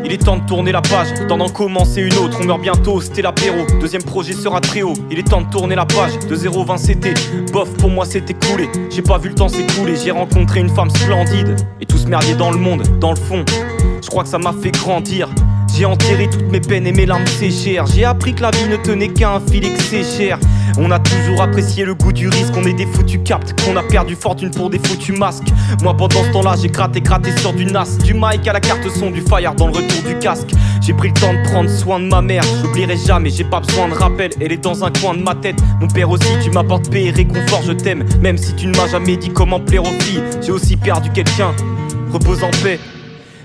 Il est temps de tourner la page, temps d'en commencer une autre. On meurt bientôt, c'était l'apéro, deuxième projet sera très haut. Il est temps de tourner la page, de 0-20 c'était bof, pour moi c'était coulé. J'ai pas vu le temps s'écouler, j'ai rencontré une femme splendide. Et tout ce merdier dans le monde, dans le fond, je crois que ça m'a fait grandir. J'ai enterré toutes mes peines et mes larmes séchères. J'ai appris que la vie ne tenait qu'à un filet, que c'est cher. On a toujours apprécié le goût du risque. On est des foutus captes, qu'on a perdu fortune pour des foutus masques. Moi pendant ce temps-là j'ai gratté sur du NAS. Du mic à la carte son, du fire dans le retour du casque. J'ai pris le temps de prendre soin de ma mère. J'oublierai jamais, j'ai pas besoin de rappel. Elle est dans un coin de ma tête. Mon père aussi, tu m'apportes paix et réconfort, je t'aime. Même si tu ne m'as jamais dit comment plaire aux filles. J'ai aussi perdu quelqu'un, repose en paix.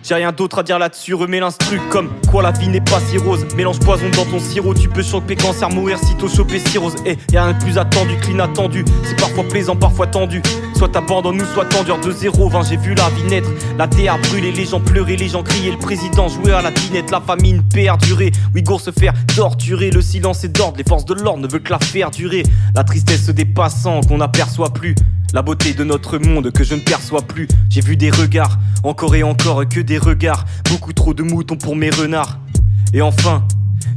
J'ai rien d'autre à dire là-dessus, remets l'instru comme quoi la vie n'est pas si rose. Mélange poison dans ton sirop, tu peux choper cancer, mourir sitôt choper cirrhose. Y'a rien de plus attendu que l'inattendu, c'est parfois plaisant, parfois tendu. Soit t'abandonnes ou soit t'endures de 0-20, j'ai vu la vie naître. La terre brûler, les gens pleurer, les gens crier. Le président jouer à la dinette, la famine perdurer. Ouïghour se faire torturer, le silence est d'ordre. Les forces de l'ordre ne veulent que la faire durer. La tristesse des passants qu'on n'aperçoit plus. La beauté de notre monde que je ne perçois plus. J'ai vu des regards, encore et encore que des regards. Beaucoup trop de moutons pour mes renards. Et enfin,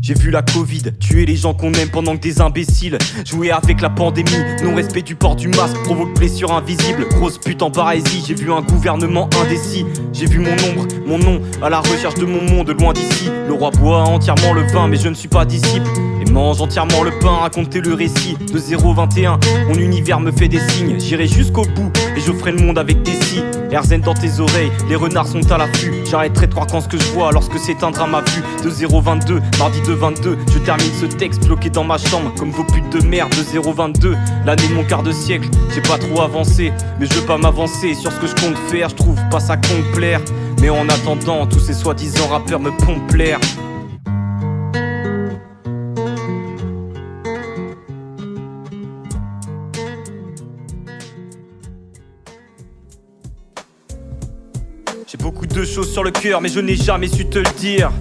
j'ai vu la Covid tuer les gens qu'on aime pendant que des imbéciles jouer avec la pandémie. Non-respect du port du masque provoque blessure invisible. Grosse pute en paralysie, j'ai vu un gouvernement indécis. J'ai vu mon ombre, mon nom, à la recherche de mon monde loin d'ici. Le roi boit entièrement le vin mais je ne suis pas disciple. Et mange entièrement le pain, racontez le récit de 0-21. Mon univers me fait des signes, j'irai jusqu'au bout et je ferai le monde avec des si. Herzen dans tes oreilles, les renards sont à l'affût. J'arrêterai de croire quand ce que je vois lorsque s'éteindra ma vue. De 0-22, mardi de 22, je termine ce texte bloqué dans ma chambre comme vos putes de merde. De 0-22, l'année de mon quart de siècle. J'ai pas trop avancé, mais je veux pas m'avancer sur ce que je compte faire. Je trouve pas ça compte plaire, mais en attendant, tous ces soi-disant rappeurs me pompent l'air. J'ai beaucoup de choses sur le cœur, mais je n'ai jamais su te le dire.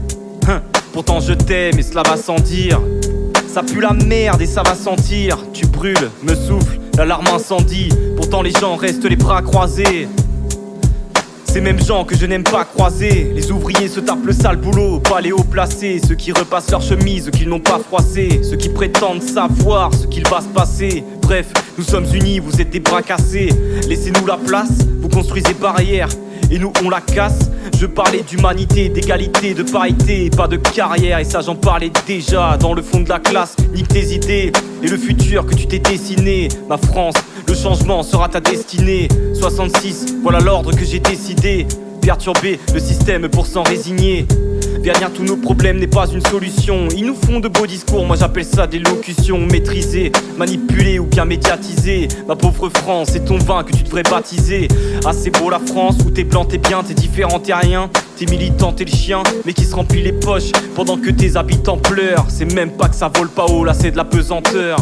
Pourtant je t'aime et cela va sans dire. Ça pue la merde et ça va sentir. Tu brûles, me souffles, l'alarme incendie. Pourtant les gens restent les bras croisés. Ces mêmes gens que je n'aime pas croiser. Les ouvriers se tapent le sale boulot, pas les hauts placés. Ceux qui repassent leur chemise, qu'ils n'ont pas froissé. Ceux qui prétendent savoir ce qu'il va se passer. Bref, nous sommes unis, vous êtes des bras cassés. Laissez-nous la place, vous construisez barrières et nous on la casse. Je parlais d'humanité, d'égalité, de parité, pas de carrière. Et ça j'en parlais déjà dans le fond de la classe. Nique tes idées et le futur que tu t'es dessiné. Ma France, le changement sera ta destinée. 66, voilà l'ordre que j'ai décidé. Perturber le système pour s'en résigner. Vernir tous nos problèmes n'est pas une solution. Ils nous font de beaux discours, moi j'appelle ça des locutions. Maîtrisées, manipulées ou bien médiatisées. Ma pauvre France, c'est ton vin que tu devrais baptiser. Ah c'est beau la France, où t'es blanc, t'es bien, t'es différent, t'es rien. T'es militant, t'es le chien, mais qui se remplit les poches pendant que tes habitants pleurent. C'est même pas que ça vole pas haut, là c'est de la pesanteur.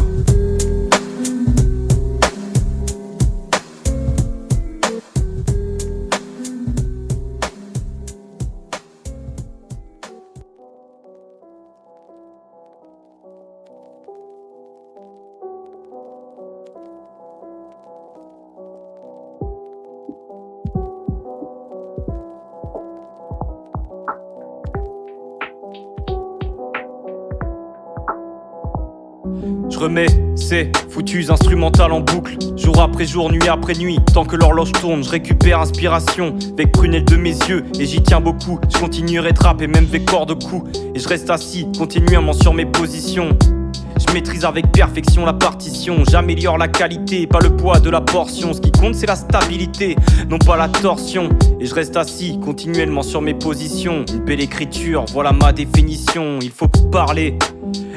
Je remets ces foutus instrumentales en boucle, jour après jour, nuit après nuit. Tant que l'horloge tourne, je récupère inspiration avec prunelle de mes yeux et j'y tiens beaucoup. Je continuerai de rapper même avec corps de cou. Et je reste assis, continuellement sur mes positions. Je maîtrise avec perfection la partition. J'améliore la qualité, pas le poids de la portion. Ce qui compte c'est la stabilité, non pas la torsion. Et je reste assis, continuellement sur mes positions. Une belle écriture, voilà ma définition. Il faut parler,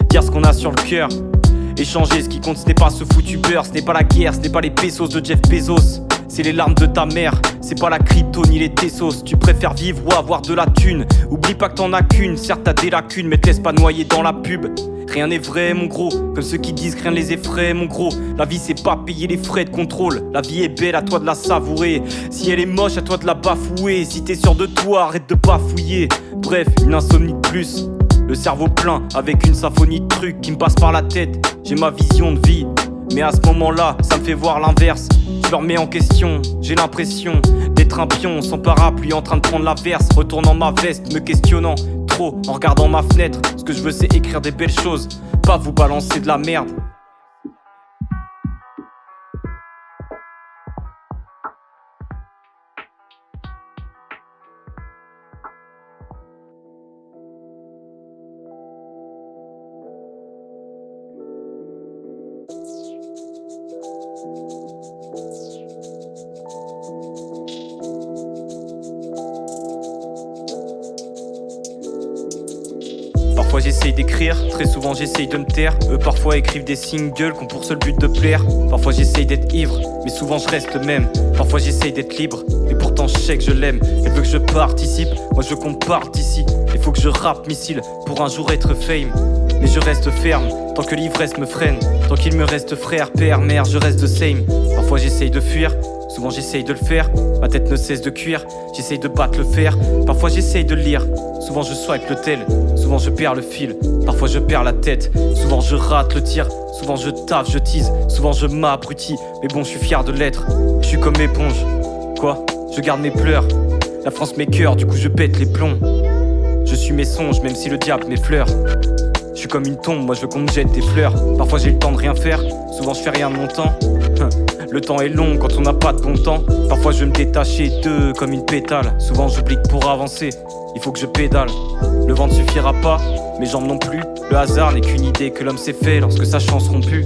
dire ce qu'on a sur le cœur. Échanger, ce qui compte ce n'est pas ce foutu beurre. Ce n'est pas la guerre, ce n'est pas les pesos de Jeff Bezos. C'est les larmes de ta mère, c'est pas la crypto ni les tessos. Tu préfères vivre ou avoir de la thune. Oublie pas que t'en as qu'une, certes t'as des lacunes, mais te laisse pas noyer dans la pub. Rien n'est vrai mon gros, comme ceux qui disent que rien ne les effraie mon gros. La vie c'est pas payer les frais de contrôle. La vie est belle, à toi de la savourer. Si elle est moche, à toi de la bafouer. Si t'es sûr de toi, arrête de bafouiller. Bref, une insomnie de plus. Le cerveau plein avec une symphonie de trucs qui me passent par la tête. J'ai ma vision de vie, mais à ce moment-là, ça me fait voir l'inverse. Je me remets en question, j'ai l'impression d'être un pion sans parapluie en train de prendre l'averse. Retournant ma veste, me questionnant trop en regardant ma fenêtre. Ce que je veux c'est écrire des belles choses, pas vous balancer de la merde. Parfois j'essaye d'écrire, très souvent j'essaye de me taire. Eux parfois écrivent des singles qui ont pour seul but de plaire. Parfois j'essaye d'être ivre, mais souvent je reste le même. Parfois j'essaye d'être libre, mais pourtant je sais que je l'aime. Elle veut que je participe, moi je veux qu'on parte ici. Il faut que je rappe missile pour un jour être fame. Mais je reste ferme, tant que l'ivresse me freine. Tant qu'il me reste frère, père, mère, je reste the same. Parfois j'essaye de fuir, souvent j'essaye de le faire. Ma tête ne cesse de cuire, j'essaye de battre le fer. Parfois j'essaye de le lire, souvent je swipe le tel. Souvent je perds le fil, parfois je perds la tête. Souvent je rate le tir, souvent je taffe, je tease. Souvent je m'abrutis, mais bon je suis fier de l'être. Je suis comme l'éponge, quoi, je garde mes pleurs. La France mes cœurs, du coup je pète les plombs. Je suis mes songes, même si le diable m'effleure. Je suis comme une tombe, moi je veux qu'on me jette des fleurs. Parfois j'ai le temps de rien faire, souvent je fais rien de mon temps. Le temps est long quand on n'a pas de bon temps. Parfois je veux me détacher d'eux comme une pétale. Souvent j'oublie que pour avancer, il faut que je pédale. Le vent ne suffira pas, mes jambes non plus. Le hasard n'est qu'une idée que l'homme s'est fait lorsque sa chance rompt plus.